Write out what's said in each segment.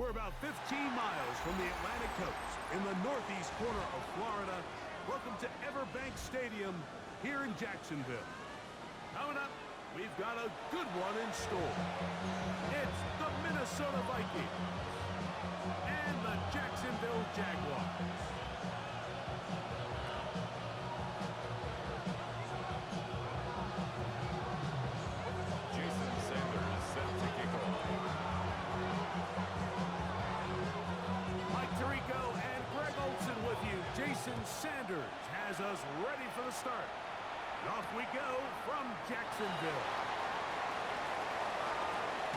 We're about 15 miles from the Atlantic coast in the northeast corner of Florida. Welcome to Everbank Stadium here in Jacksonville. Coming up, we've got a good one in store. It's the Minnesota Vikings and the Jacksonville Jaguars. Jason Sanders has us ready for the start. And off we go from Jacksonville.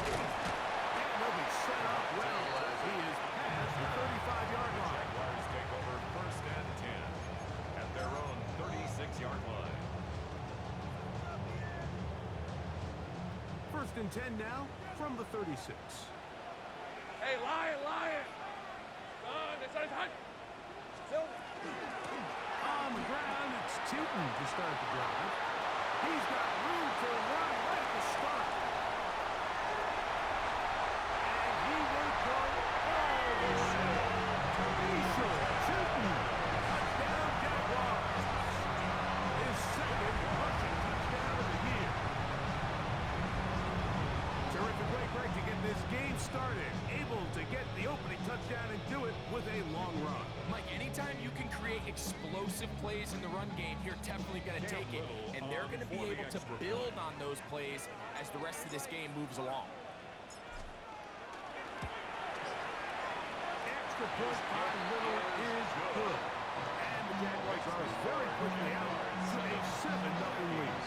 And he'll be set up well as he is past the 35-yard line. Jaguars take over 1st and 10 at their own 36-yard line. 1st and 10 now from the 36. Hey, Lion! It's on. On the ground, it's Tootin to start the drive. He's got room to run right at the start. And he will go all the way. Tootin, touchdown Jaguars. His second rushing touchdown of the year. Terrific way, Greg, to get this game started. Able to get the opening touchdown and do it with a long run. Mike, anytime you can create explosive plays in the run game, you're definitely going to take it. And they're going to be able to build on those plays as the rest of this game moves along. Extra point by Little is good. And the Jaguars are very quickly out to a 7-0 lead.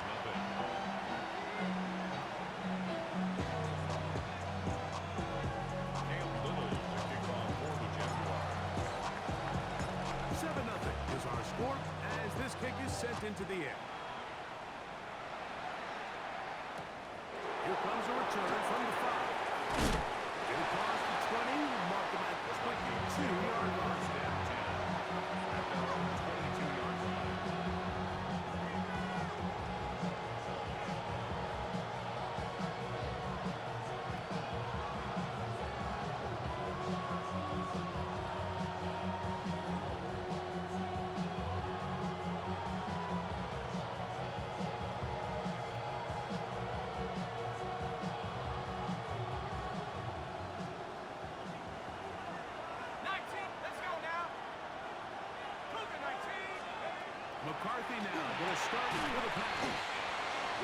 This kick is sent into the air. Here comes a return from the 5. Get across the 20, mark him at the 22-yard line. At their own 22-yard line. McCarthy now going to start with a pass.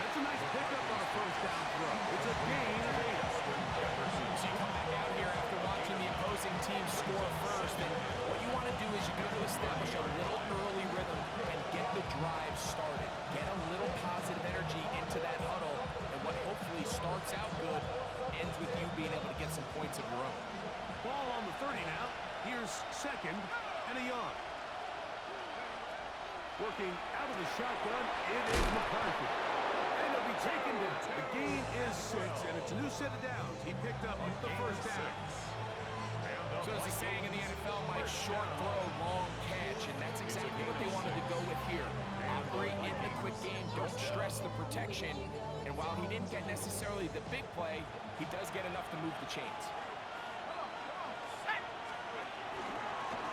That's a nice pickup on a 1st down throw. It's a gain of 8. So you come back out here after watching the opposing team score first, and what you want to do is you got to establish a little early rhythm and get the drive started. Get a little positive energy into that huddle, and what hopefully starts out good ends with you being able to get some points of your own. Ball on the 30 now. Here's 2nd and a yard. Working out of the shotgun, it is McCarthy. And it'll be taken down. The gain is 6, and it's a new set of downs. He picked up the 1st down. So as the saying in the NFL, Mike, short throw, long catch, and that's exactly what they wanted to go with here. Operate in the quick game, don't stress the protection, and while he didn't get necessarily the big play, he does get enough to move the chains.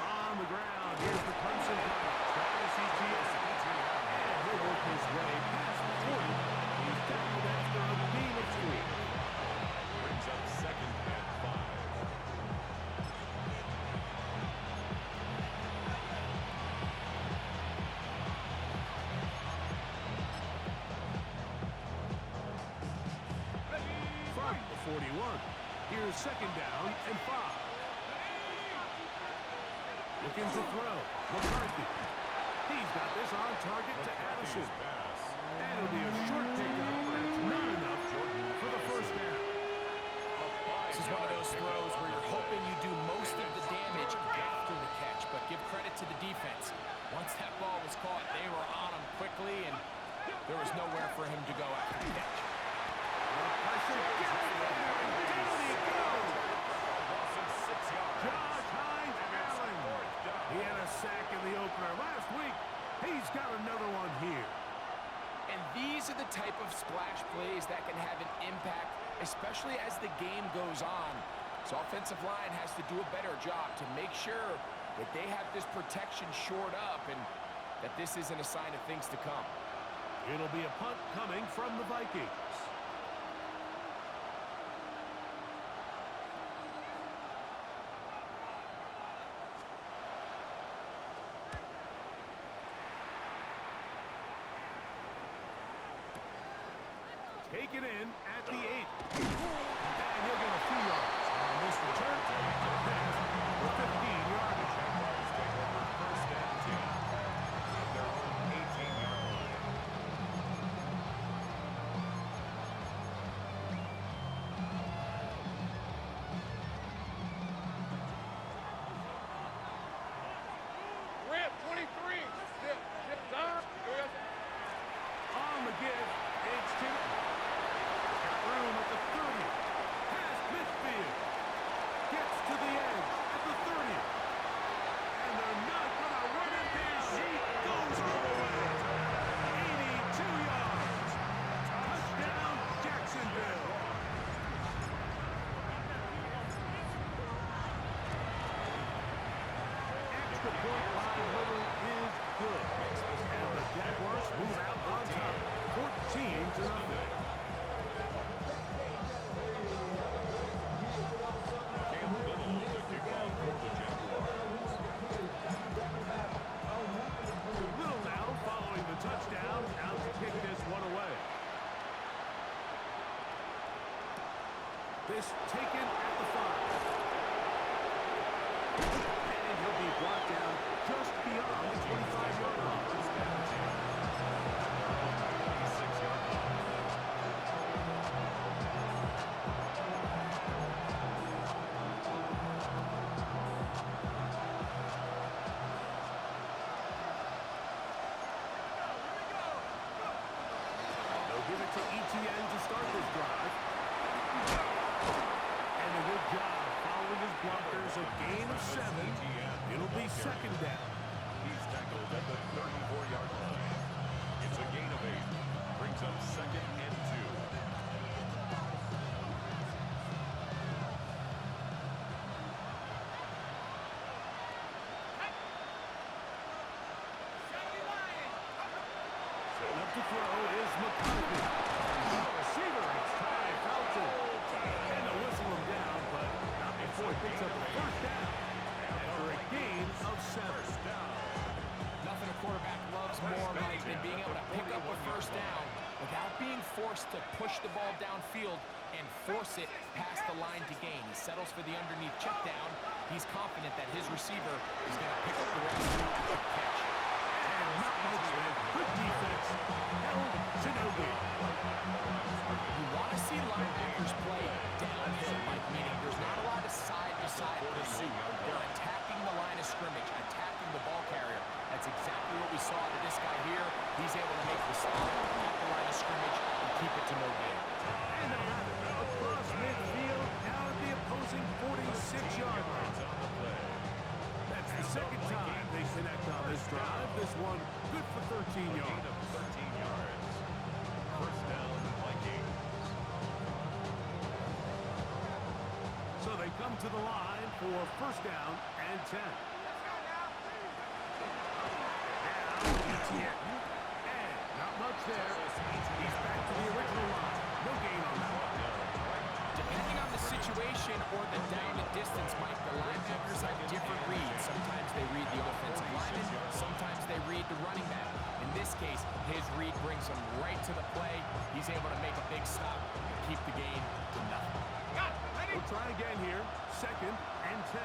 On the ground, here's the Clemson drive. And he'll work his way past the 40. He's down after a beam of 3. Brings up 2nd and 5. From the 41. Here's 2nd down and 5. Looking to throw. McCarthy. He's got this on target to Addison. And it'll be a short pickup, but it's not enough for the 1st down. This is one of those throws where you're hoping you do most of the damage after the catch, but give credit to the defense. Once that ball was caught, they were on him quickly, and there was nowhere for him to go after the catch. Pressure gets there, and down he goes. Josh Hines-Allen. He had a sack in the opener last week. He's got another one here. And these are the type of splash plays that can have an impact, especially as the game goes on. This offensive line has to do a better job to make sure that they have this protection shored up and that this isn't a sign of things to come. It'll be a punt coming from the Vikings. Taken in at the 8. And he'll get a few yards on this return. The 15-yard. Jaguars take over first and 10 at their own 18-yard line. Rip, 23. Zip, down. On the give. It's to room at the 30. Past midfield. Gets to the edge at the 30. And they're not going to run it there. She goes all the way. 82 yards. Touchdown, Jacksonville. Extra point by Little is good. And the Jaguars move out on top. 14-0. Little now following the touchdown, out to kick this one away. This taken at the 5. And he'll be brought down just beyond the 25-yard line. Give it to ETN to start this drive. And a good job following his blockers. A gain of 7. It'll be second down. He's tackled at the 34-yard line. It's a gain of 8. Brings up second and 2. Setting up to throw is McCarthy. Receiver, it's Ty Felton. And they'll whistle him down, but not before he picks up the first down. After a gain of 7. Nothing a quarterback loves more, Mike, than being able to pick up a first down without being forced to push the ball downfield and force it past the line to gain. He settles for the underneath check down. He's confident that his receiver is going to pick up the rest after the catch. And not much with good defense. Held to no gain. You want to see linebackers play downhill, Mike, meaning there's not a lot of side-to-side pursuit. They're attacking the line of scrimmage, attacking the ball carrier. That's exactly what we saw to this guy here. He's able to make the stop at the line of scrimmage and keep it to no gain. And they have it across midfield, down at the opposing 46-yard line. That's the second time they connect on this drive. This one good for 13 yards. 13 yards. First down, Vikings. So they come to the line for first down and 10. And not much there. He's back to the original line. No gain on that one. Depending on the situation or the down and distance, Mike, the linebackers have different reads. Sometimes they read the offensive lineman, sometimes they read the running back. In this case, his read brings him right to the play. He's able to make a big stop and keep the game to nothing. We'll try again here. Second and 10.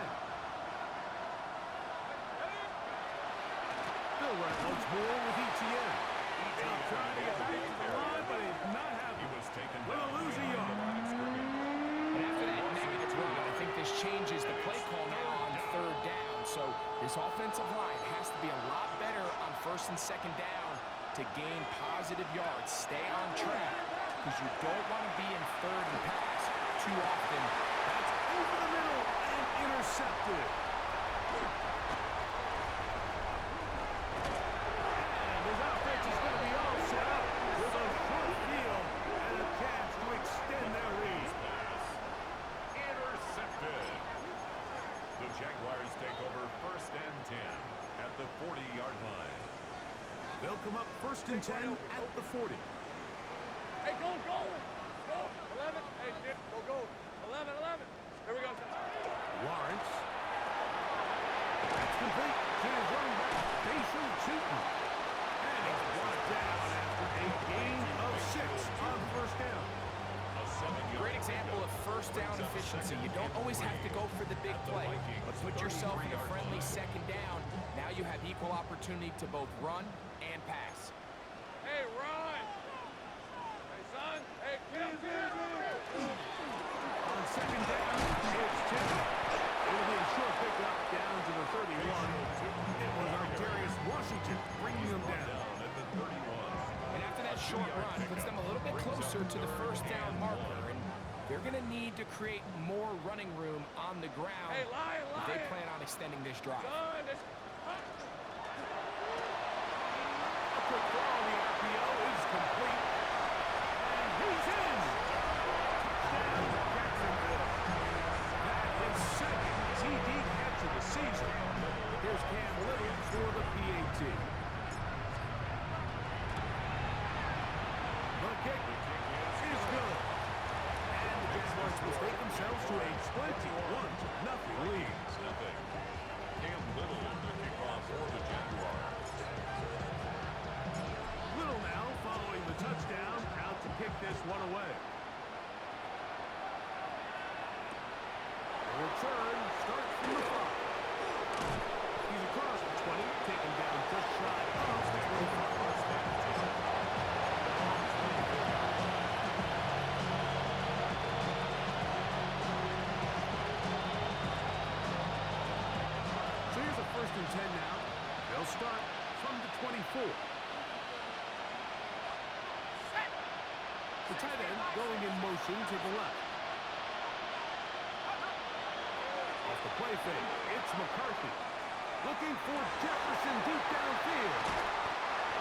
Still right once more with ETN. He's trying to get back to the line, but he's not happy. Will lose a yard. And after that negative run, I think this changes the play call now on third down. So this offensive line has to be a lot better on first and second down to gain positive yards. Stay on track because you don't want to be in third and pass too often. That's over the middle and intercepted. And his offense is going to be all set up with a short field and a chance to extend their lead. Intercepted. They'll come up 1st and 10 at the 40. Hey, go, go. Go. 11. Hey, Jim, go, go. 11, 11. There we go. Lawrence. That's complete to his running back, Mason Cheaton. And he's brought down after a gain of 6 on 1st down. Great example of first down efficiency. You don't always have to go for the big play, but put yourself in a friendly 2nd down. Now you have equal opportunity to both run and pass. Hey, run. Hey, son. Hey, kill. On 2nd down, it's Cheaton. It'll be a short pickup down to the 31. It was Darius Washington bringing them down. And after that short run, puts them a little bit closer to the 1st down marker. And they're going to need to create more running room on the ground Hey, Lion. if they plan on extending this drive. Son, this... A quick throw on the RPO is complete. And he's in. Touchdown, Jacksonville. That is 2nd TD catch of the season. Here's Cam Little for the PAT. The kick is good. And the Jaguars will take themselves to a 21-0 lead. Cam Little, the kickoff for the Jaguars. Little now following the touchdown, out to kick this one away. The return starts from the 5. He's across the 20, taken down just shy of the 25. So here's a 1st and 10 now. They'll start from the 24. The tight end going in motion to the left. Off the play fake, it's McCarthy. Looking for Jefferson deep downfield.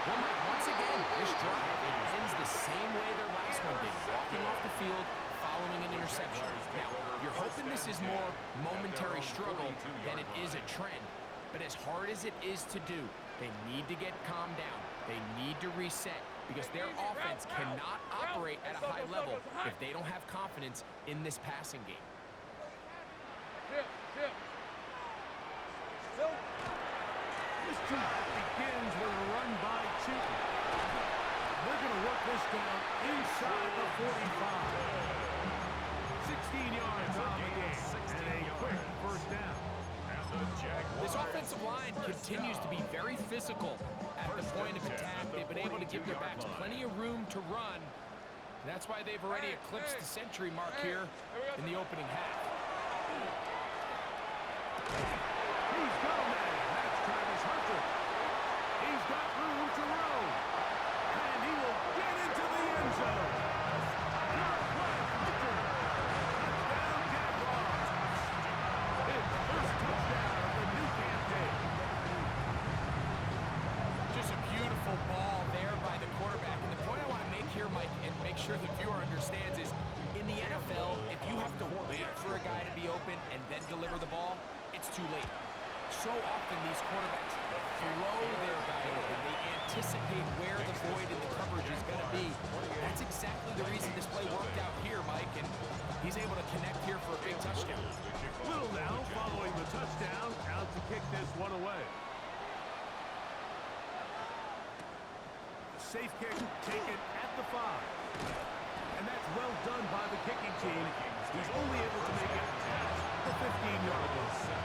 Well, Mike, once again, this drive ends the same way their last one did, walking off the field following an interception. Now, you're hoping this is more momentary struggle than it is a trend. But as hard as it is to do, they need to get calmed down. They need to reset because their offense cannot operate at a high level if they don't have confidence in this passing game. Chip. This drive begins with a run by Cheaton. They're going to work this down inside the 45. 16 yards on the game and a quick 1st down. This offensive line continues to be very physical at the point of attack. They've been able to give their backs plenty of room to run. That's why they've already eclipsed the century mark here in the opening half. He's got a man. That's Travis Hunter. He's got room to roam. And he will get into the end zone. Travis Hunter. Touchdown, Jaguars. His first touchdown of the new campaign. Just a beautiful ball there by the quarterback. And the point I want to make here, Mike, and make sure the viewer understands is, in the NFL, if you have to wait for a guy to be open and then deliver the ball, it's too late. So often these quarterbacks throw their guy open. They anticipate where the void in the coverage is going to be. That's exactly the reason this play worked out here, Mike, and he's able to connect here for a big touchdown. Little now following the touchdown, out to kick this one away. Safe kick taken at the 5. And that's well done by the kicking team. He's only able to make it past the 15-yard line.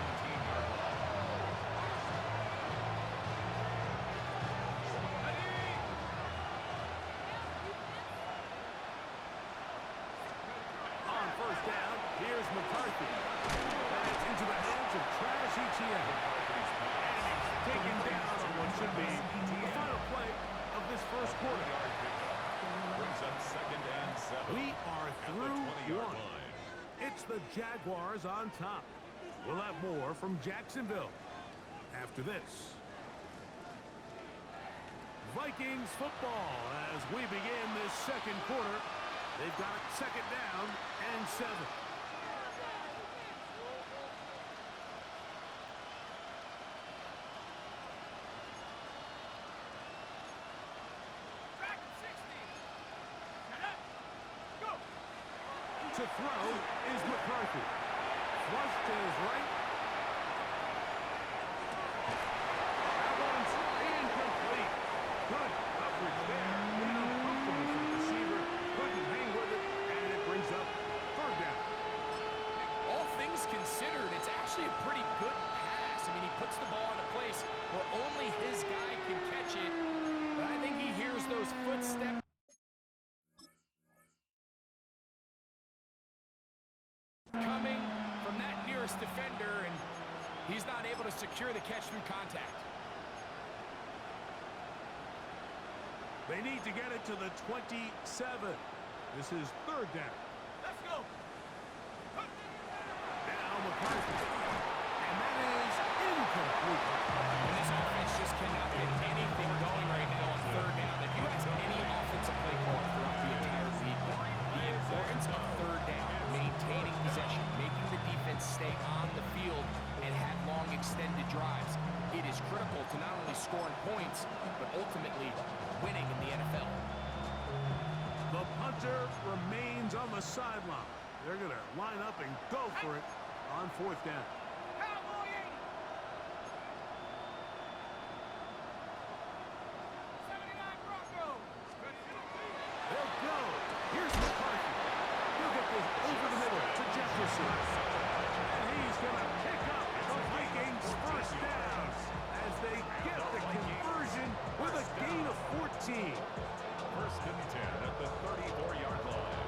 On 1st down, here's McCarthy. That's into the hands of Travis Etienne. And he's taken down on what should be the final play of this 1st quarter. Brings up 2nd and 7. We are through one. Line. It's the Jaguars on top. We'll have more from Jacksonville after this. Vikings football as we begin this 2nd quarter. They've got it 2nd down and 7. To throw is McCarthy. Flush to his right. That one's incomplete. Good coverage there. Uncomfortable for the receiver. Couldn't hang with it, and it brings up third down. All things considered, it's actually a pretty good pass. I mean, he puts the ball in a place where only his guy can catch it. But I think he hears those footsteps coming from that nearest defender, and he's not able to secure the catch through contact. They need to get it to the 27. This is third down. Let's go. Now McCarthy. And that is incomplete. And this offense just cannot get anything going right now on third down. If you ask any offensive play caller throughout the entire league, the importance of third down, maintaining possession, making the defense stay on the field and have long extended drives, it is critical to not only scoring points, but ultimately winning in the NFL. The punter remains on the sideline. They're going to line up and go for it on fourth down. They'll go. Here's McCarthy. He'll get this over the middle to Jefferson. And he's going to pick up the Vikings first down as they get the conversion with a gain of 14. First and 10 at the 34-yard line.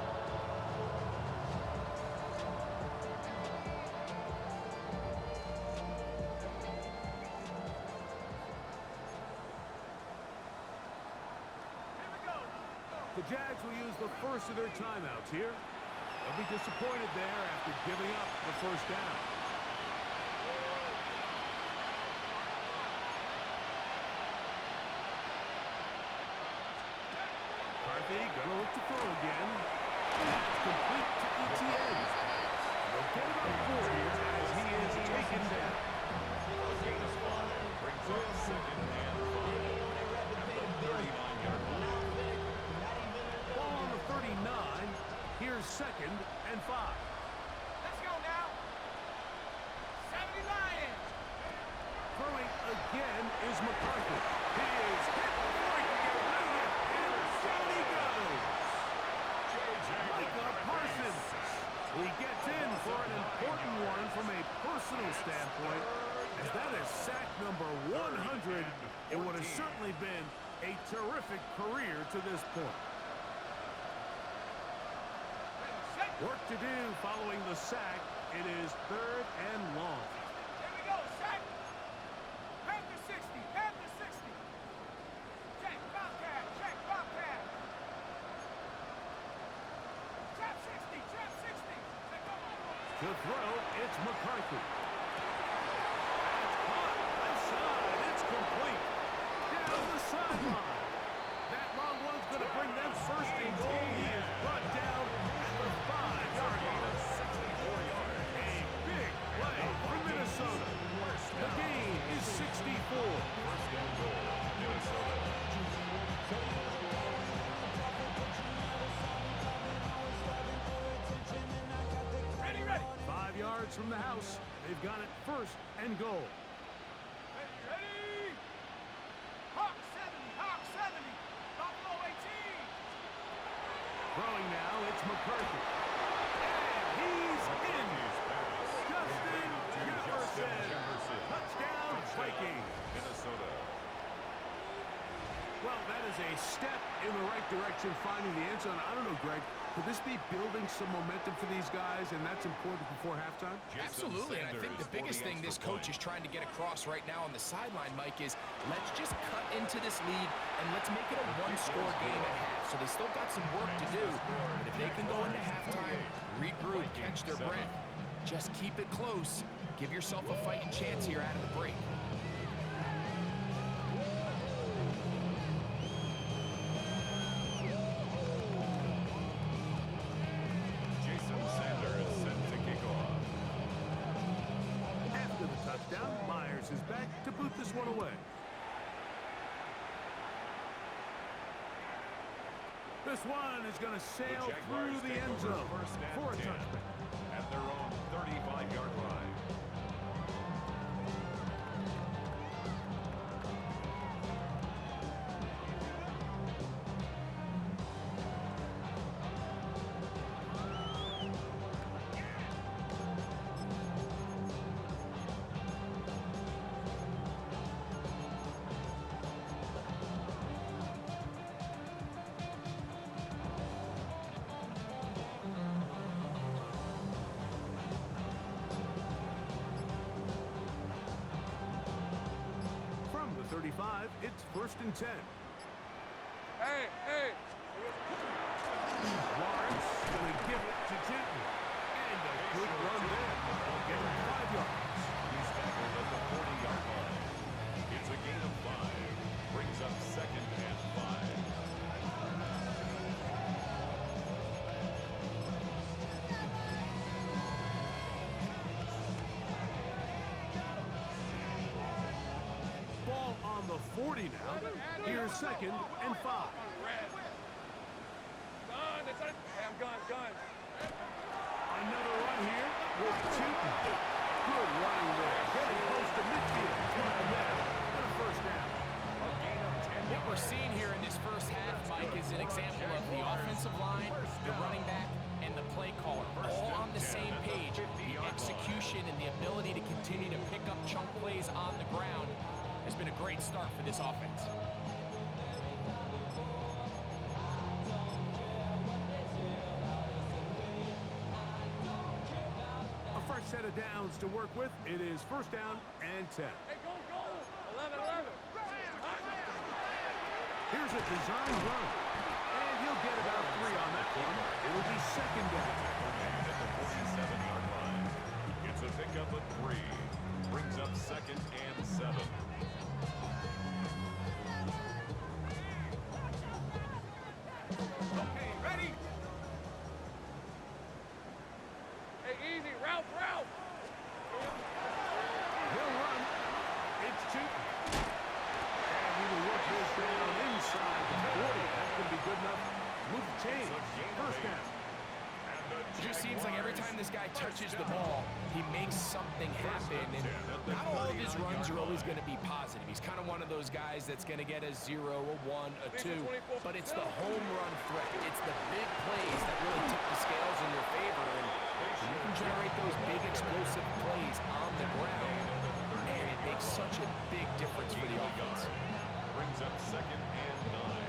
The Jags will use the first of their timeouts here. They'll be disappointed there after giving up the first down. McCarthy gonna look to throw again. That's complete to ETN. They'll get about 4 here as he is taken down. Gain of 5 brings up second and 5 at the 39-yard line. Ball on the 39. Here's second and 5. Let's go now. 70 Lions. Throwing again is McCarthy. He is hit before he can get rid of it. And down he goes. Micah Parsons. He gets in for an important one from a personal standpoint, as that is sack number 100 in what has certainly been a terrific career to this point. Work to do following the sack. It is third and long. Here we go, sack. Panther 60, Panther 60. Check, Bobcat, check, Bobcat. Trap 60, trap 60. Check, go. To throw, it's McCarthy. That's caught. Left side. It's complete. Down the sideline. That long one's going to bring them first and goal. He is brought down at the 5-yard line. A big play for Minnesota. The gain is 64. First and goal, Minnesota. Ready, ready. 5 yards from the house. They've got it first and goal. Ready, ready. Hawk 70, Hawk 70. Buffalo 18. Throwing now, it's McCarthy. And he's in. Justin Jefferson. Touchdown, Vikings. Minnesota. Well, that is a step in the right direction, finding the end zone. I don't know, Greg, could this be building some momentum for these guys, and that's important before halftime? Absolutely, and I think the biggest thing this coach is trying to get across right now on the sideline, Mike, is let's just cut into this lead and let's make it a one-score game at half. So they still got some work to do, but if they can go into halftime, regroup, catch their breath, just keep it close, give yourself a fighting chance here out of the break. Is back to boot this one away. This one is going to sail The through Jaguars the take end over zone first and for a 10 touchback. at their own 35-yard line. From the 35, it's 1st and 10. Hey, hey. Lawrence going to give it to Kenton. And a good run there. They'll get him 5 yards. He's tackled at the 40-yard line. It's a gain of 5. Brings up 2nd and 5. Ball on the 40 now. Here's 2nd and 5. Red. Gun. It's a damn gun. Another run here with Tootin. Good running there. Getting close to midfield. Taken there. And a first down. A gain of 10 What we're yards. seeing here in this first half, Mike, is an example of the offensive line, the running back, and the play caller all on the same page. The execution and the ability to continue to pick up chunk plays on the ground has been a great start for this offense. A fresh set of downs to work with. It is 1st down and 10. Hey, go. 11. Here's a design run. And he'll get about 3 on that one. It'll be 2nd down. And at the 47-yard line. It's a pickup of 3. Brings up 2nd and 7. Okay, ready? Hey, easy. Route. He'll run. It's Tootin. And he will work this down inside the 40. That's going to be good enough to move the chains. 1st down. It just seems like every time this guy touches the ball, he makes something happen. And not all of his runs are always going to be positive. He's kind of one of those guys that's going to get a 0, a 1, a 2. But it's the home run threat. It's the big plays that really tip the scales in your favor. And you can generate those big explosive plays on the ground. Man, it makes such a big difference for the offense. Brings up 2nd and 9.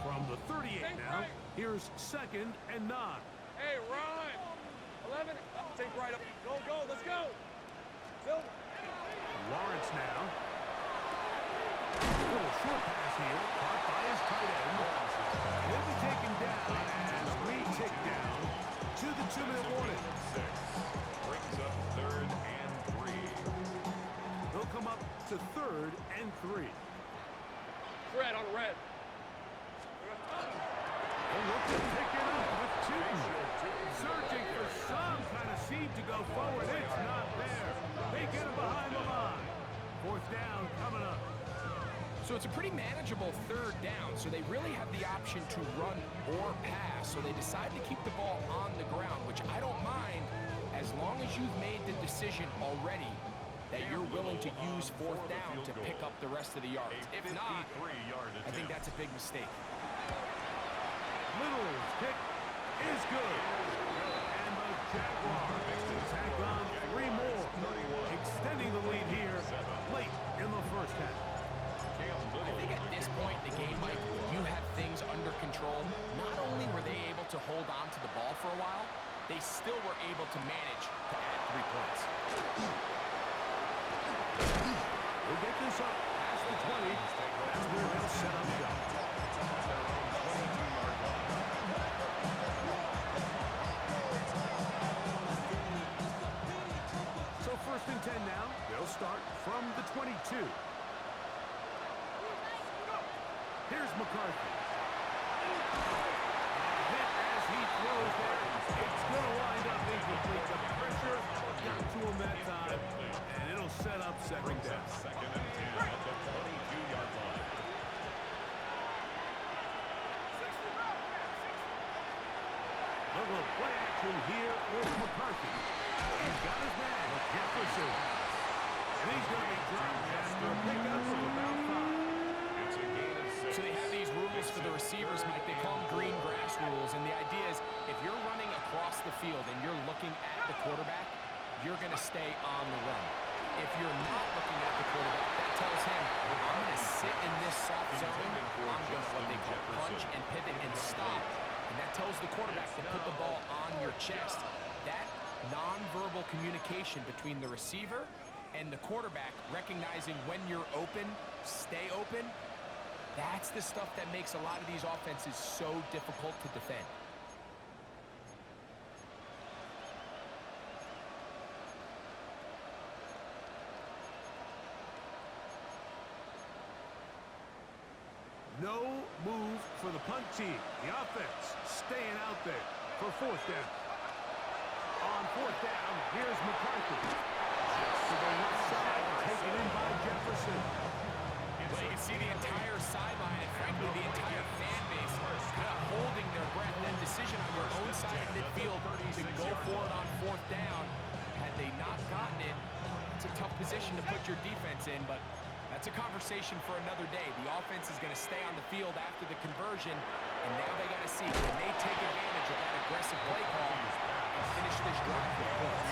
From the 38 now, here's 2nd and 9. Hey, run. 11. Take right up. Go. Let's go. Silver. Lawrence now. A little short pass here, caught by his tight end. He'll be taken down as we tick down to the 2-minute warning. 6. Brings up 3rd and 3. They'll come up to 3rd and 3. Red on red. They'll look to pick it up with Tootin. Searching for some kind of seed to go forward. It's not there. They get him behind the line. 4th down coming up. So it's a pretty manageable 3rd down, so they really have the option to run or pass. So they decide to keep the ball on the ground, which I don't mind as long as you've made the decision already that you're willing to use 4th down to pick up the rest of the yards. If not, I think that's a big mistake. Little's kick is good. And the Jaguars tack on 3 more, extending the lead here late in the 1st half. I think at this point in the game, Mike, you have things under control. Not only were they able to hold on to the ball for a while, they still were able to manage to add 3 points. We'll get this up past the 20. That's where they'll set up shop. So 1st and 10 now. They'll start from the 22. Here's McCarthy. Hit as he throws there. It's going to wind up incomplete. Little play action here with McCarthy. He's got his man, Jefferson. And he's going to be dropped after a pickup of about 5. It's a gain of 6. So they have these rules for the receivers, Mike. They call them green grass rules. And the idea is if you're running across the field and you're looking at the quarterback, you're going to stay on the run. If you're not looking at the quarterback, that tells him, I'm going to sit in this soft zone. I'm going to what they call punch and pivot and stop. And that tells the quarterback to put the ball on your chest. That nonverbal communication between the receiver and the quarterback, recognizing when you're open, stay open, that's the stuff that makes a lot of these offenses so difficult to defend. No move for the punt team. The offense staying out there for 4th down. On 4th down, here's McCarthy. Just to the left side, taken in by Jefferson. Well, you can see the entire sideline and, frankly, the entire fan base kind of holding their breath. That decision on your own side of midfield to go for it on 4th down. Had they not gotten it, it's a tough position to put your defense in, but that's a conversation for another day. The offense is going to stay on the field after the conversion, and now they got to see, can they take advantage of that aggressive play call and finish this drive with points?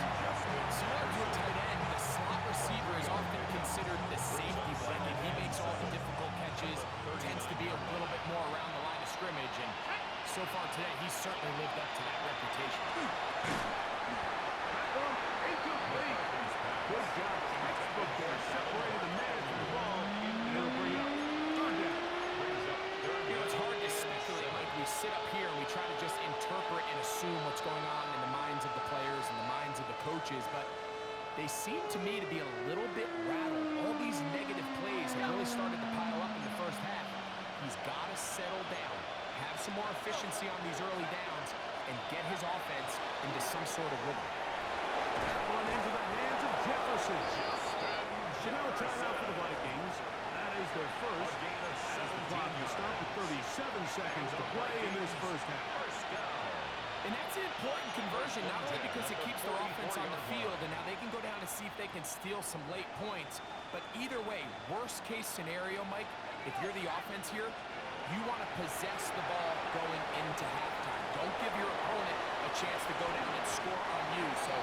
Similar to a tight end, the slot receiver is often considered the safety blanket. He makes all the difficult catches, tends to be a little bit more around the line of scrimmage, and so far today, he's certainly lived up to that reputation. Incomplete. Good job. Textbook there. Separated the man from the ball. He'll bring up 3rd down. You know, it's hard to speculate. Like, we sit up here and we try to just interpret and assume what's going on in the minds of the players and the minds of the coaches, but they seem to me to be a little bit rattled. All these negative plays have really started to pile up in the first half. He's got to settle down, have some more efficiency on these early downs, and get his offense into some sort of rhythm. That one into the hands of Jefferson. Chanel timeout for the Vikings. That is their first. As the clock will stop with 37 seconds to play in this first half. And that's an important conversion, not only because it keeps their offense on the field, and now they can go down and see if they can steal some late points. But either way, worst case scenario, Mike, if you're the offense here, you want to possess the ball going into halftime. Don't give your opponent a chance to go down and score on you. So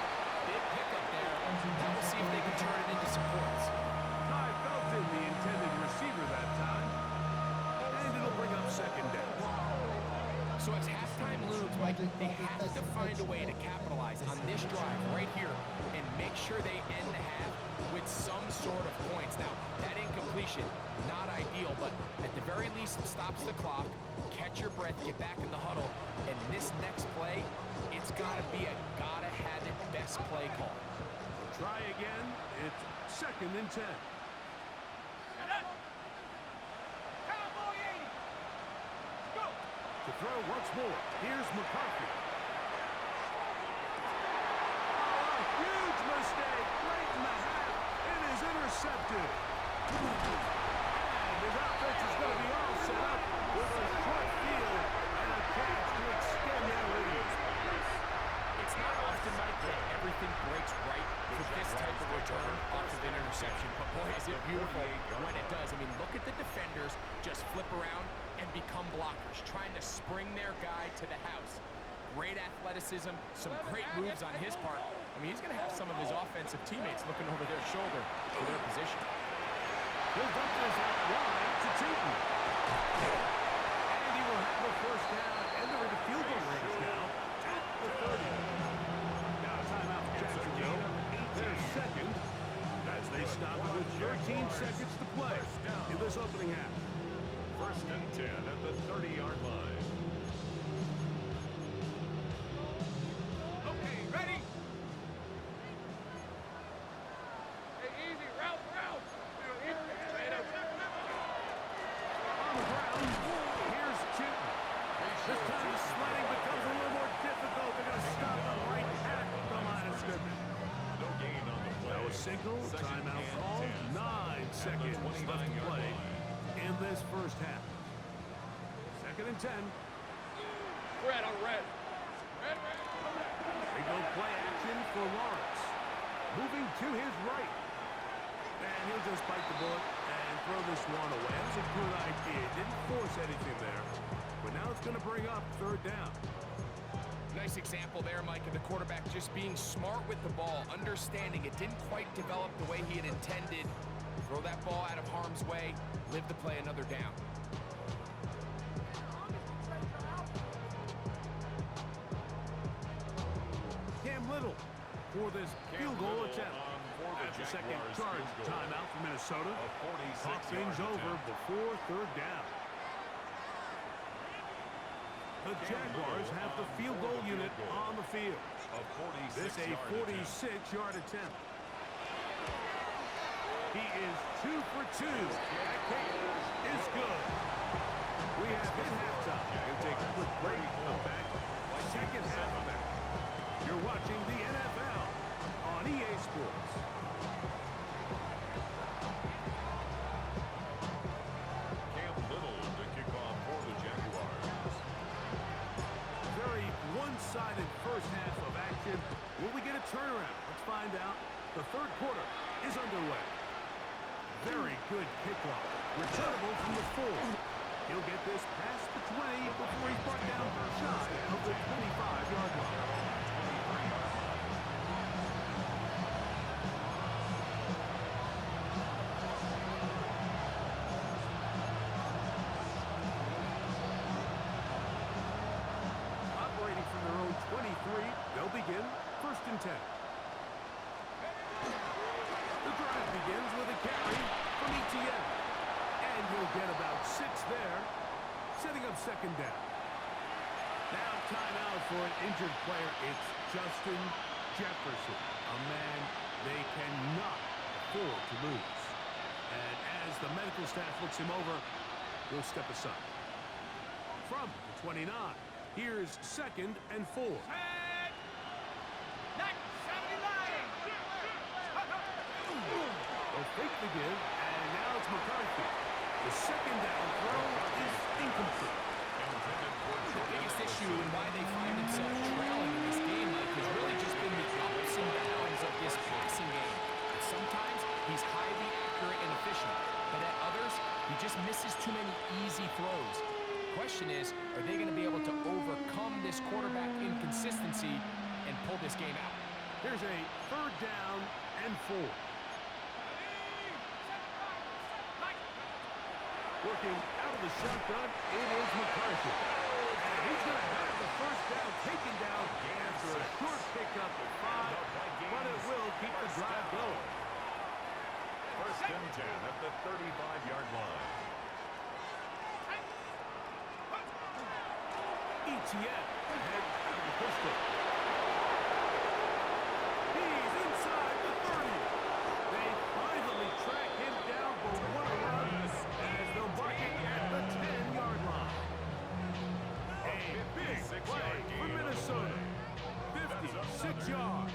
big pickup there. Now we'll see if they can turn it into some points. Ty Felton, the intended receiver that time. And it'll bring up 2nd down. So as halftime looms, Mike, they have to find a way to capitalize on this drive right here and make sure they end the half with some sort of points. Now, that incompletion, not ideal, but at the very least, it stops the clock, catch your breath, get back in the huddle, and this next play, it's got to be a gotta-have-it best play call. Try again. It's 2nd and 10. Cowboy 80. Go. To throw once more. Here's McCarthy. Oh, a huge mistake late in the half. It is intercepted. And his offense is going to be all set up with a short field and a catch to extend their lead. It's not often, Mike, that everything breaks right for this type of return off of an interception. But boy, is it beautiful when it does. I mean, look at the defenders just flip around and become blockers, trying to spring their guy to the house. Great athleticism, some great moves on his part. I mean, he's going to have some of his offensive teammates looking over their shoulder for their position. He'll dump this out wide to Tootin. And he will have a 1st down and they're in the field goal range now at the 30. Now a timeout for Jacksonville. Their 2nd as they stop with 13 seconds to play in this opening half. 1st and 10 at the 30-yard line. Okay, ready? Hey, easy. Route. On the ground, here's Tootin. This time the sliding becomes a little more difficult. They're going to stop him right at the line of scrimmage. No gain on the play. That was single, 2nd timeout and call, 10 9 at the seconds left to 29-yard play line. in this first half. 2nd and 10. Red on red. They go play action for Lawrence. Moving to his right. And he'll just bite the bullet and throw this one away. That was a good idea. Didn't force anything there. But now it's going to bring up third down. Nice example there, Mike, of the quarterback just being smart with the ball, understanding it didn't quite develop the way he had intended. Throw that ball out of harm's way, live to play another down. Cam Little for this field goal attempt. That's the second charge timeout for Minnesota. Talk things over before third down. The Jaguars have the field goal unit on the field. This a 46-yard attempt. He is 2 for 2. That kick is good. We have hit halftime. We'll take a quick break. Come back. Second half of that. You're watching the NFL on EA Sports. Cam Little to kick off for the Jaguars. Very one-sided first half of action. Will we get a turnaround? Let's find out. The third quarter is underway. Very good kickoff. Returnable from the 4. He'll get this past the 20 before he's brought down shy of the 25-yard line. Operating from their own 23, they'll begin 1st and 10. The drive begins with a carry from ETN. And he'll get about 6 there, setting up second down. Now timeout for an injured player. It's Justin Jefferson, a man they cannot afford to lose. And as the medical staff looks him over, he'll step aside. From the 29, here's 2nd and 4. They'll fake the give, and now it's McCarthy. The second down throw is incomplete. The biggest issue and why they find themselves trailing in this game, Mike, has really just been the ups and downs of this passing game. Sometimes he's highly accurate and efficient, but at others, he just misses too many easy throws. Question is, are they going to be able to overcome this quarterback inconsistency and pull this game out? Here's a 3rd down and 4. Working out of the shotgun, it is McCarthy. And he's going to have the first down taken down after a short pickup of 5, but it will keep the drive going. 1st and 10 at the 35-yard line. ETN ahead of the pistol. He's inside the 30. They finally track him down, but what a run as they'll mark it at the 10-yard line. A big play for Minnesota. 56 yards.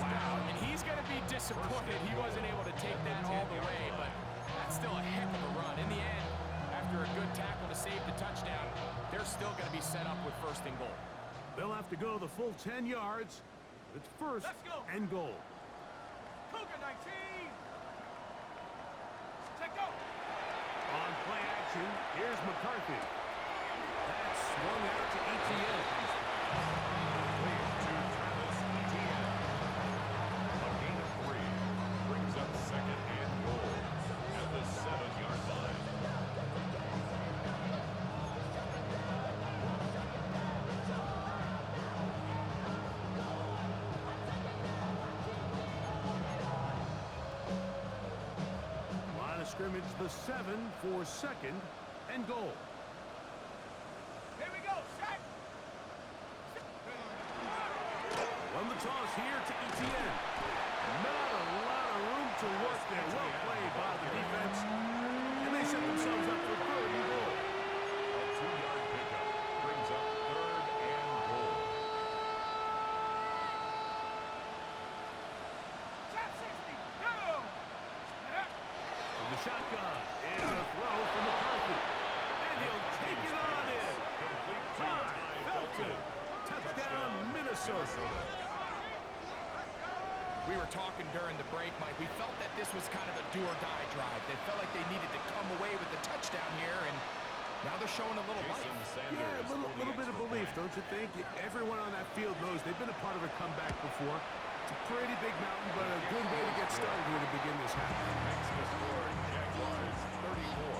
Wow, and he's going to be disappointed he wasn't able to take that all the way, but that's still a heck of a run. In the end, after a good tackle to save the touchdown, they're still going to be set up with 1st and goal. They'll have to go the full 10 yards. It's 1st and goal. Cougar 19. Check go. On play action, here's McCarthy. That's swung out to ETN. A gain of 3 brings up 2nd and goal at the 7-yard line. Line of scrimmage, the 7 for 2nd and goal. Here we go. Set. On the toss here to ETN. Not a lot of room to work there. Well played by the defense. And they set themselves up for 3rd and goal. A 2-yard pickup brings up 3rd and goal. Top 60. Go. From the shotgun, and a throw from McCarthy. And he'll take it on in. Complete Time, Felton. touchdown, Minnesota. We were talking during the break, Mike. We felt that this was kind of a do-or-die drive. They felt like they needed to come away with the touchdown here, and now they're showing a little life. Yeah, a little bit of belief, don't you think? Everyone on that field knows they've been a part of a comeback before. It's a pretty big mountain, but a good way to get started here to begin this half. Makes the score Jaguars 34,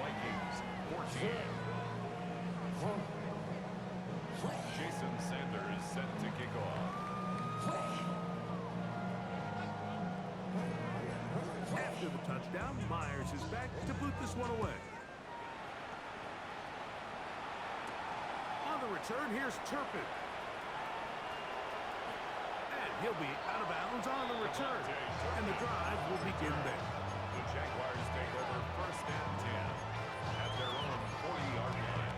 Vikings 14. Jason Sanders set to kick off. After the touchdown, Myers is back to boot this one away. On the return, here's Turpin. And he'll be out of bounds on the return. And the drive will begin there. The Jaguars take over first and 10 at their own 40-yard line.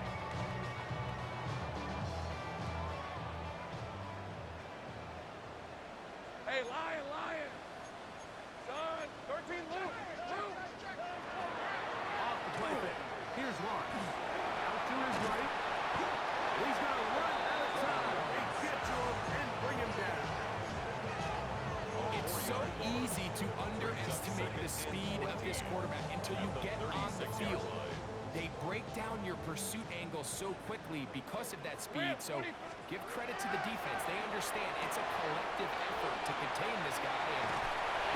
Hey, Lion! Son, 13, Luke! Off the play fake. Here's Lawrence. Out to his right. He's got to run out of time. They get to him and bring him down. It's so easy to underestimate the speed of this quarterback until you get on the field. They break down your pursuit angle so quickly because of that speed, so give credit to the defense. They understand it's a collective effort to contain this guy, and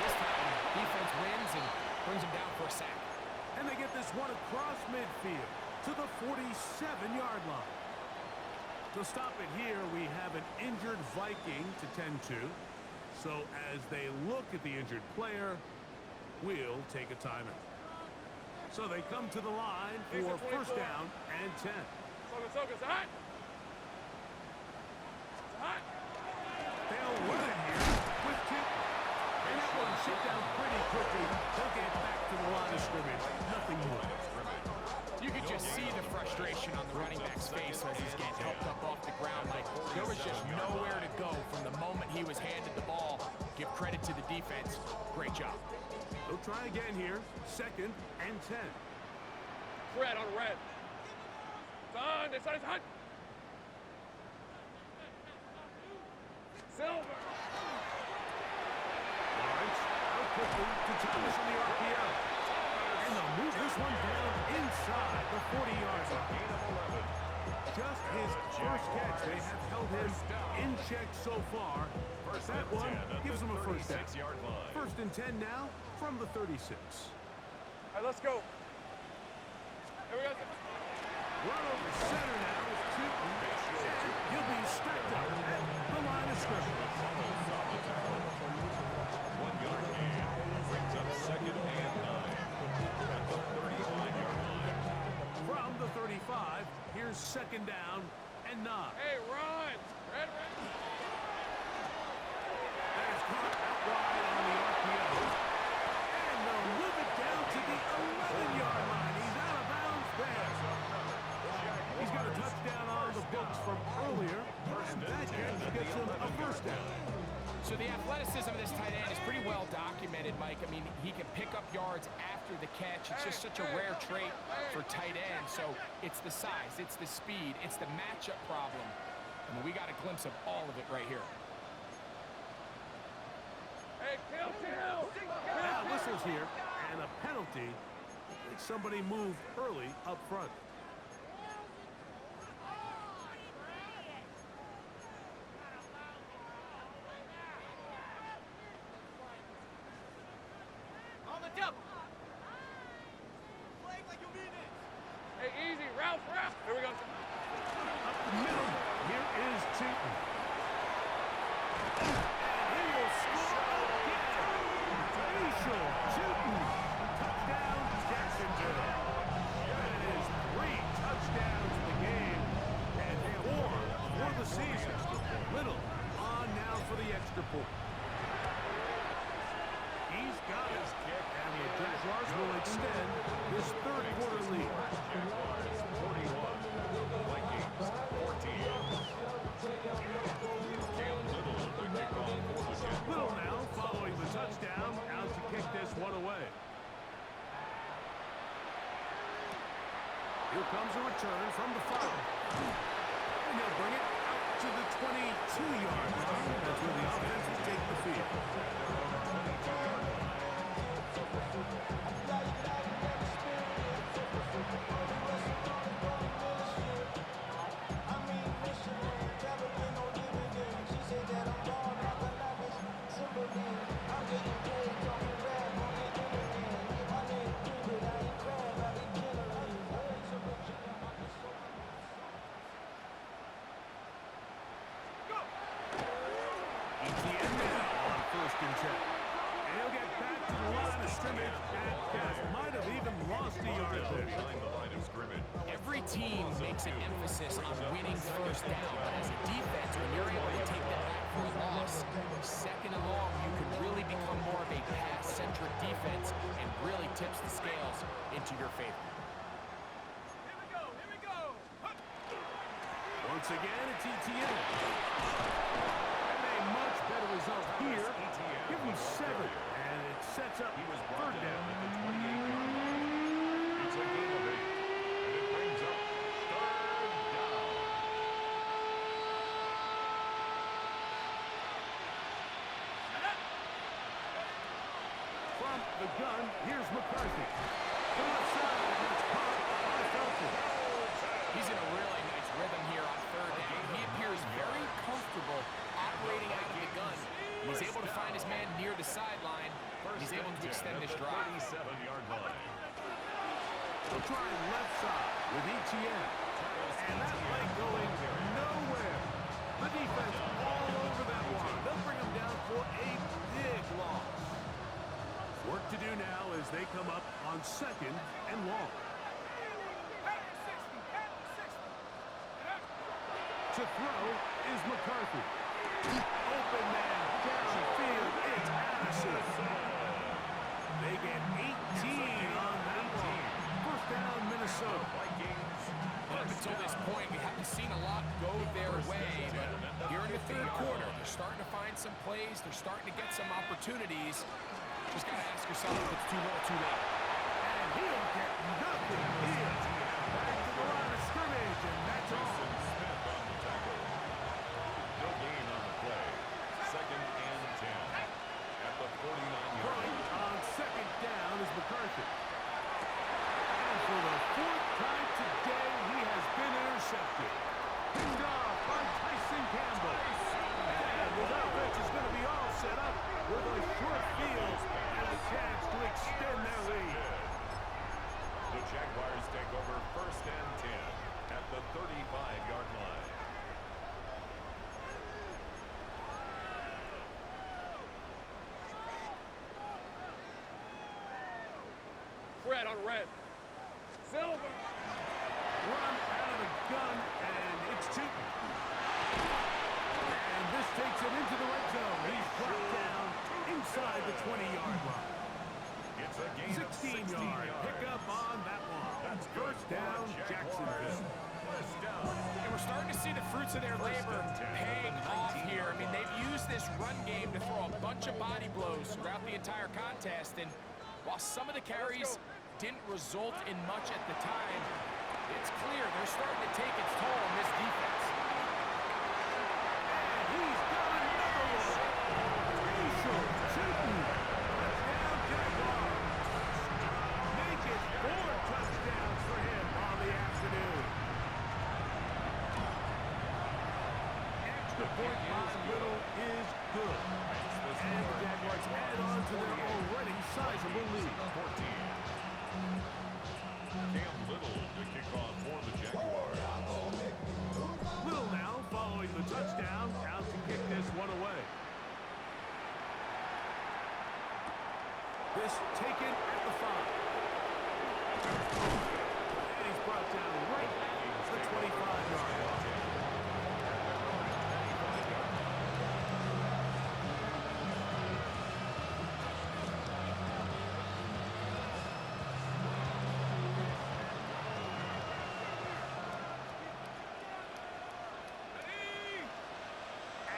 this time, defense wins and brings him down for a sack. And they get this one across midfield to the 47-yard line. To stop it here, we have an injured Viking to tend to. So as they look at the injured player, we'll take a timeout. So they come to the line for first down and 10. It's hot! It's hot! They'll run it here with Tipton. And that one shut down pretty quickly. They'll get back to the line of scrimmage. Nothing more. You could just see the frustration on the running back's face as he's getting helped up off the ground. Like, there was just nowhere to go from the moment he was handed the ball. Give credit to the defense. Great job. They'll try again here. Second and 10. Red on red. Son, this side's hot! Silver! Lawrence out quickly to Thomas in the RPO. And they'll move this one down inside the 40-yard line. Just his first catch. They have held him in check so far. That one gives him a first down. First and 10 now from the 36. All right, let's go. Here we go. Run over center now is Tipton. And he'll be stacked up at the line of scrimmage. 1 yard gain brings up second and 9 at the 35-yard line. From the 35, here's second down and 9. Hey, run! Red. That is caught out wide on the RPO. And they'll move it down to the 11-yard line. He's out of bounds there. He's got a touchdown on the books from earlier, and that catch gets him a first down. So the athleticism of this tight end is pretty well documented, Mike. I mean, he can pick up yards after the catch. It's just such a rare trait for tight ends. So it's the size, it's the speed, it's the matchup problem. I mean, we got a glimpse of all of it right here. Hey, kill! Now whistles here, and a penalty. Somebody moved early up front. On the double. Hey, easy, Ralph. Here we go. Up the middle, here is Tipton. And he will score again. Facial Tipton. Touchdown, Jacksonville. That is 3 touchdowns in the game and 4 for the season. Little on now for the extra point. He's got his kick, and the Jaguars will extend this third quarter lead. Jaguars 41, Vikings 14. Cam Little, the kickoff for the Jaguars. Little now following the touchdown, out to kick this one away. Here comes a return from the 5. And they'll bring it out to the check. And he'll get back to the line of scrimmage at best. Might have even lost a yard there. Behind the line of scrimmage. Every team makes an emphasis on winning first down, but as a defense, when you're able to take them back for a loss, second and long, you can really become more of a pass-centric defense and really tips the scales into your favor. Here we go, here we go. Hup. Once again, it's ETN. And a much better result here. Give him 7, and it sets up He was brought third down down. at the 28-yard line. It's a gain of 8. And it brings up third down. From the gun, here's McCarthy. To the side, it's caught by Felton. He's in a really nice rhythm here on third down. He appears very comfortable operating out of the gun. He's able to find his man near the sideline. He's able to extend this drive. 37-yard line. We'll try left side with ETN. And that leg going nowhere. The defense all over that one. They'll bring him down for a big loss. Work to do now as they come up on 2nd and long. Panther 60, Panther 60. To throw is McCarthy. Open man downfield. It's Addison. They get 18 on that one. First down, Minnesota. Vikings. Up until this point, we haven't seen a lot go their way, but here in the third quarter, they're starting to find some plays. They're starting to get some opportunities. Just got to ask yourself if it's too little, too late. And he'll get nothing here. Back to the line of scrimmage, and that's all. Smith on the tackle. No gain on the play. 2nd and 10. At the 49-yard Right line. on 2nd down is McCarthy. And for the 4th time today, he has been intercepted. Picked off by Tyson Campbell. And his offense is going to be all set up with a short field and a chance to extend their lead. The Jaguars take over 1st and 10 at the 35-yard line. Red on red. Silver. Run out of the gun, and it's two. And this takes him into the red zone. He's brought down inside the 20-yard line. It's a gain of 16-yard pickup on that one. That's First down, Jacksonville. First down. And we're starting to see the fruits of their labor paying off here. I mean, they've used this run game to throw a bunch of body blows throughout the entire contest. And while some of the carries didn't result in much at the time, it's clear they're starting to take its toll on this defense. And he's got another one. Crucial shooting. Touchdown, Jaguars. Make it 4 touchdowns for him on the afternoon. Extra point by Little is good. And the Jaguars add on to their already sizable lead. 14. Cam Little to kick off for the Jaguars. Little now following the touchdown, out to kick this one away. This taken at the 5. And he's brought down right at the 25-yard line.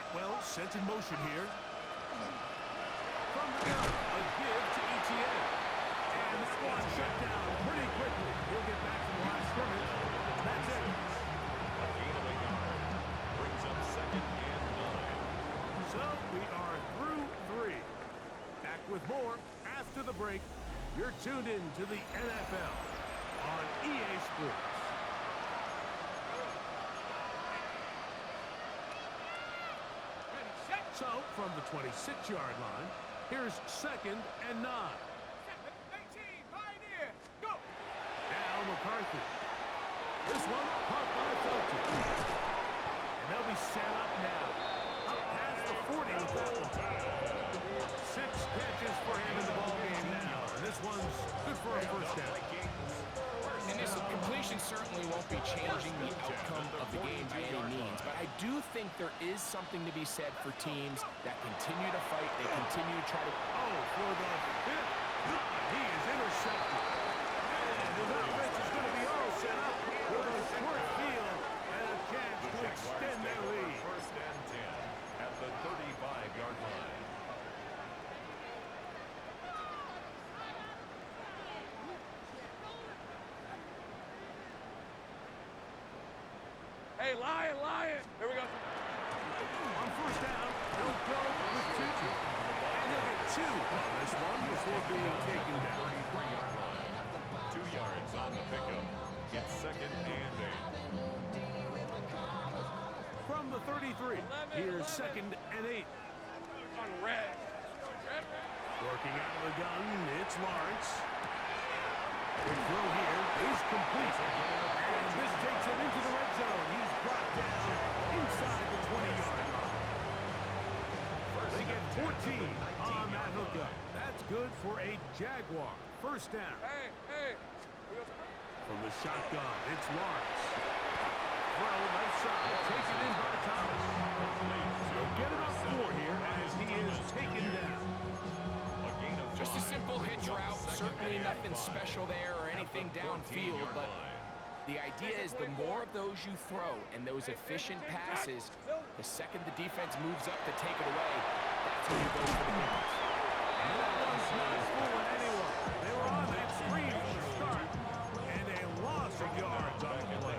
Atwell sent in motion here. From the gun, a give to ETN. And that one shut down pretty quickly. He'll get back to the line of scrimmage. That's it. A gain of 8 yards. Brings up 2nd and 9. So we are through 3. Back with more after the break. You're tuned in to the NFL on EA Sports. Ready, set. So from the 26-yard line, here's 2nd and 9. Set. 18, Pioneer. Go. Now McCarthy. This one caught by Felton. And they'll be set up now. Up past the 40 with that one. one's good for a first down. And this completion certainly won't be changing the outcome of the game by any means, but I do think there is something to be said for teams that continue to fight, they continue to try to... Oh, for the fifth. He is intercepted. And his offense is going to be all set up with a short field and a chance to extend their lead. First and 10 at the 35-yard line. Hey, Lion, Lion. Here we go. On first down, they'll go with Tutu. And they'll get two on this one before being taken down. 33-yard line. 2 yards on the pickup. It's second and 8. From the 33, here's second and 8. On red. Working out of the gun, it's Lawrence. The throw here is complete. And this takes him into the red zone. He's brought down inside the 20-yard line. They get 14 on that hookup. That's good for a Jaguar. First down. Hey. From the shotgun, it's Lawrence. Throw left side, taken in by Thomas. He'll get it up 4 here as he is taken down. Just a simple hitch route, certainly nothing special there or anything downfield, but the idea is the more of those you throw and those efficient passes, the second the defense moves up to take it away, that's when you go for the games. And that one's not fooling anyone. They were on that screen from the start, and a loss of yards on the play.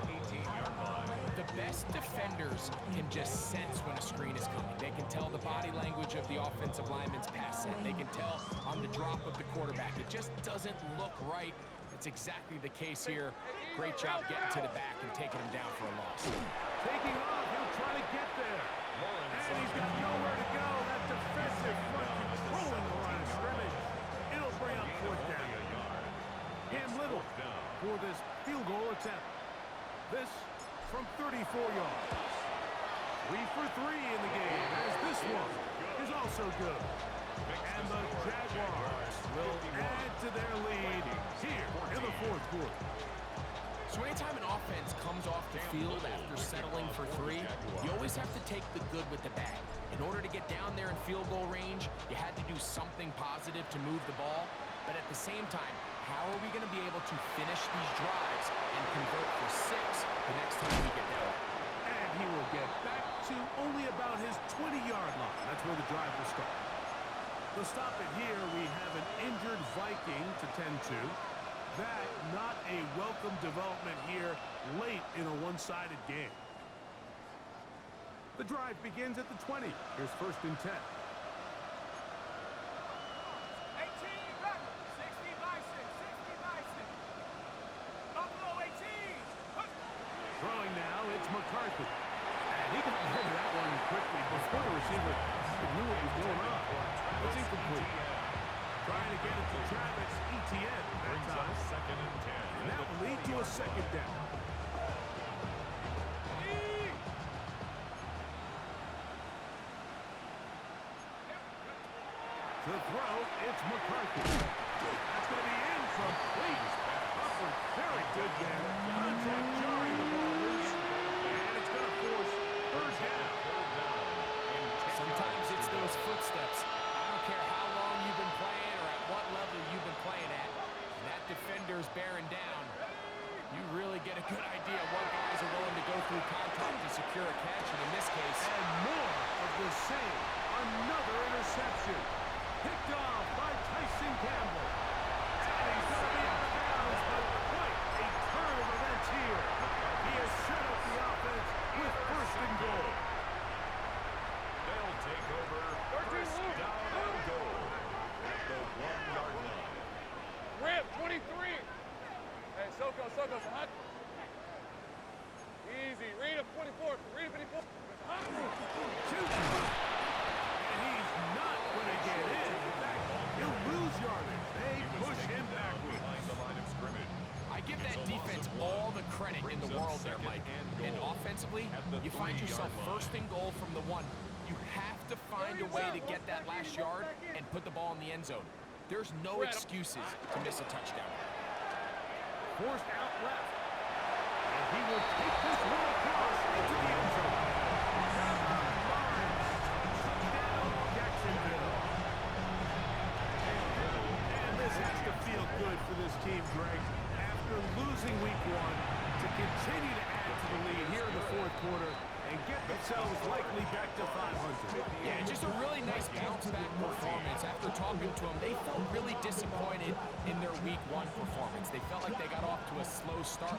The best defenders can just sense when a screen is coming. They can tell the body language of the offensive lineman's pass set. They can tell on the drop of the quarterback. It just doesn't look right. It's exactly the case here. Great job getting to the back and taking him down for a loss. Taking off, he'll try to get there. And he's got nowhere to go. That defensive front controlling the line of scrimmage. It'll bring up fourth down. Cam Little for this field goal attempt. This from 34 yards. 3 for 3 in the game, as this one is also good. And the Jaguars will add to their lead here in the fourth quarter. So anytime an offense comes off the field after settling for 3, you always have to take the good with the bad. In order to get down there in field goal range, you had to do something positive to move the ball. But at the same time, how are we going to be able to finish these drives and convert for 6 the next time we get down? And he will get back to only about his 20-yard line. That's where the drive will start. To stop it here, we have an injured Viking to tend to. That not a welcome development here late in a one-sided game. The drive begins at the 20. Here's first and 10. 18 back. 60 Bison. 60 Bison. Buffalo 18. Throwing now, it's McCarthy. And he got rid of that one quickly before the receiver knew what was going on. It's incomplete. Trying to get it to Travis Etienne. Brings up second and 10. And that will lead to a second down. To throw, it's McCarthy. That's going to be incomplete. Upward, very good there. Contact jarring the ball loose. And it's going to force third down. Sometimes it's those footsteps. I don't care how long you've been playing or at what level you've been playing at. When that defender's bearing down, you really get a good idea of what guys are willing to go through contact to secure a catch, and in this case... And more of the same. Another interception. Picked off by Tyson Campbell. And he's going to be out of bounds, but quite a turn of events here. He has set up the offense with first and goal. They'll take over first down and goal at the 1-yard line. Rip 23. Hey, Soko, hot. Easy. Read up 24. Read up 24. Hot. And he's not going to get in. In fact, he'll lose yardage. They push him backwards. Behind the line of scrimmage. I give that defense all the credit in the world there, Mike. And offensively, you find yourself first and goal from the 1. You have to find a way to get that last yard and put the ball in the end zone. There's no excuses to miss a touchdown. Forced out left. And he will take this one across into the end zone. Touchdown, Jacksonville. And this has to feel good for this team, Greg. After losing week 1, to continue to add to the lead here in the fourth quarter and get themselves likely back to 500. Yeah, just a really nice bounce-back performance. After talking to them, they felt really disappointed in their week 1 performance. They felt like they got off to a slow start,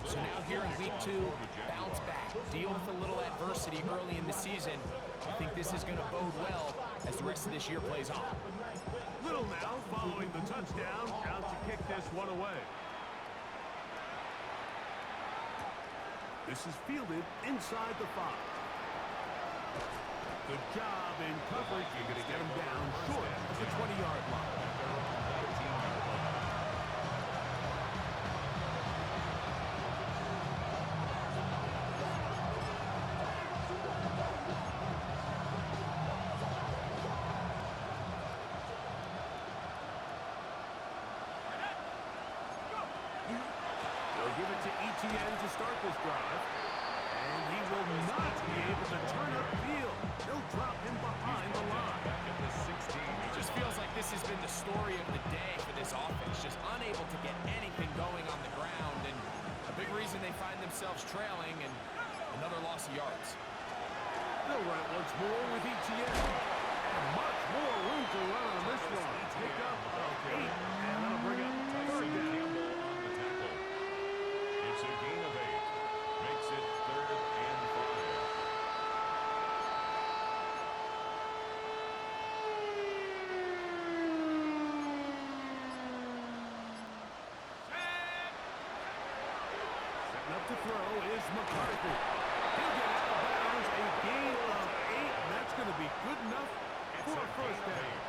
so now here in week 2, bounce back, deal with a little adversity early in the season. I think this is going to bode well as the rest of this year plays on. Little now following the touchdown, out to kick this one away. This is fielded inside the 5. Good job in coverage. You're going to get him down short of the 20-yard line. They'll give it to ETN to start this drive. And he will not be able to turn up field. He'll drop him behind the line. Back at the 16. It just feels like this has been the story of the day for this offense. Just unable to get anything going on the ground. And a big reason they find themselves trailing and another loss of yards. They'll run it once more with ETN. And much more room to run on this one. Pick up of 8. And that'll bring up third down. It's a gain of 8. Makes it 3rd and 5. Setting up to throw is McCarthy. He'll get out of bounds. A gain of 8. And that's going to be good enough for a first down.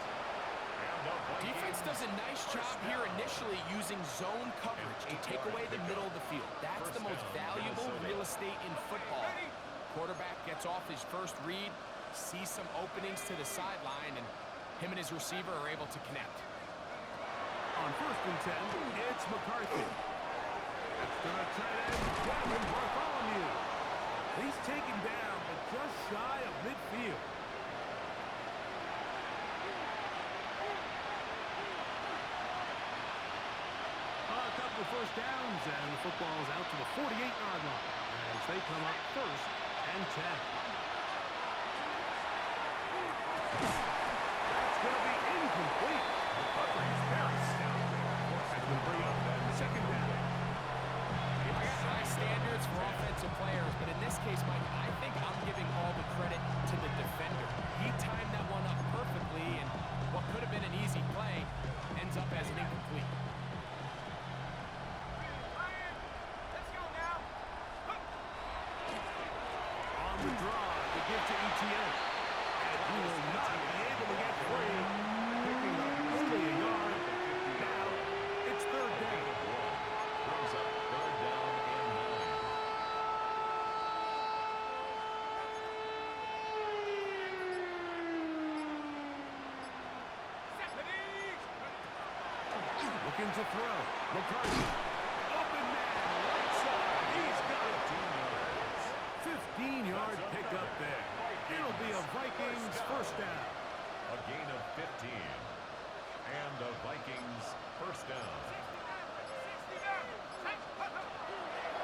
Defense does a nice job here initially using zone coverage to take away the middle of the field. That's the most valuable real estate in football. Quarterback gets off his first read, sees some openings to the sideline, and him and his receiver are able to connect. On 1st and 10, it's McCarthy. That's to the tight end, Gavin Bartholomew. He's taken down, but just shy of midfield. A couple of first downs, and the football is out to the 48-yard line as they come up 1st and 10. That's going to be incomplete. Recovery is very stout. That's going to bring up that 2nd down. I got high standards for offensive players, but in this case, Mike, I think I'm giving all the credit to the defender. He timed that one up perfectly, and what could have been an easy play ends up as an incomplete. On the draw to give to ETN. And he will not be able to get free. Picking up only a yard. Now it's 3rd down. Brings up 3rd down and 9. Looking to throw. McCarthy. Open man. Right side. He's got it. 15-yard pickup there. It'll be a Vikings first down. A gain of 15. And a Vikings first down.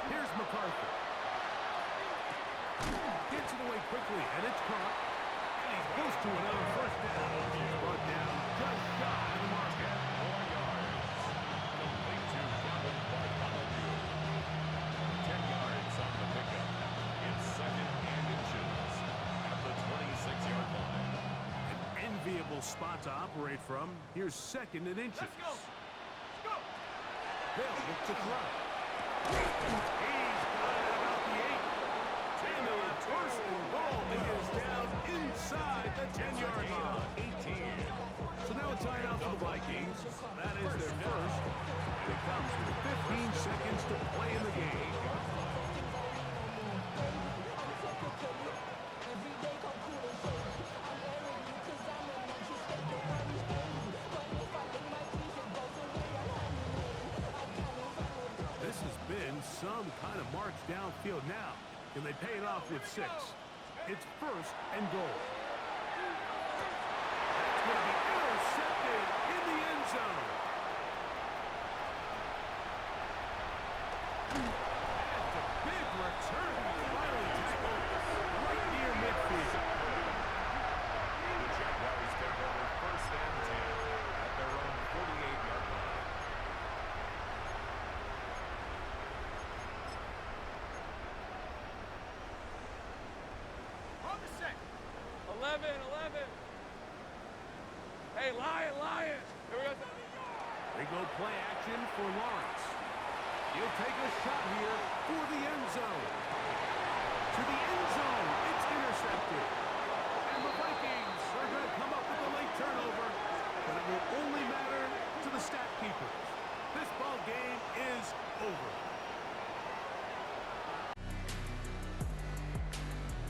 Here's McCarthy. Gets it away quickly, and it's caught. And he's close to another first down. He's brought down just shy of the market. 4 yards. Complete to Gavin Bartholomew. 10 yards on the pickup. It's 2nd and inches at the 26-yard line. An enviable spot to operate from. Here's 2nd and inches. Let's go. Let's go. They'll look to throw. He's got it about the 8. And a first and goal. He is down inside the 10-yard line. 18. So now a timeout for the Vikings. That is their first. And it comes with 15 seconds to play in the game. yards downfield now. Can they pay it off with 6? It's 1st and goal. That's going to be intercepted in the end zone. That's a big return. Finally tackled right near midfield. The Jaguars take over 1st and 10 at their own 48-yard line. On the set. 11. Hey, Lion. Here we go. They go play action for Lawrence. He'll take a shot here for the end zone. To the end zone.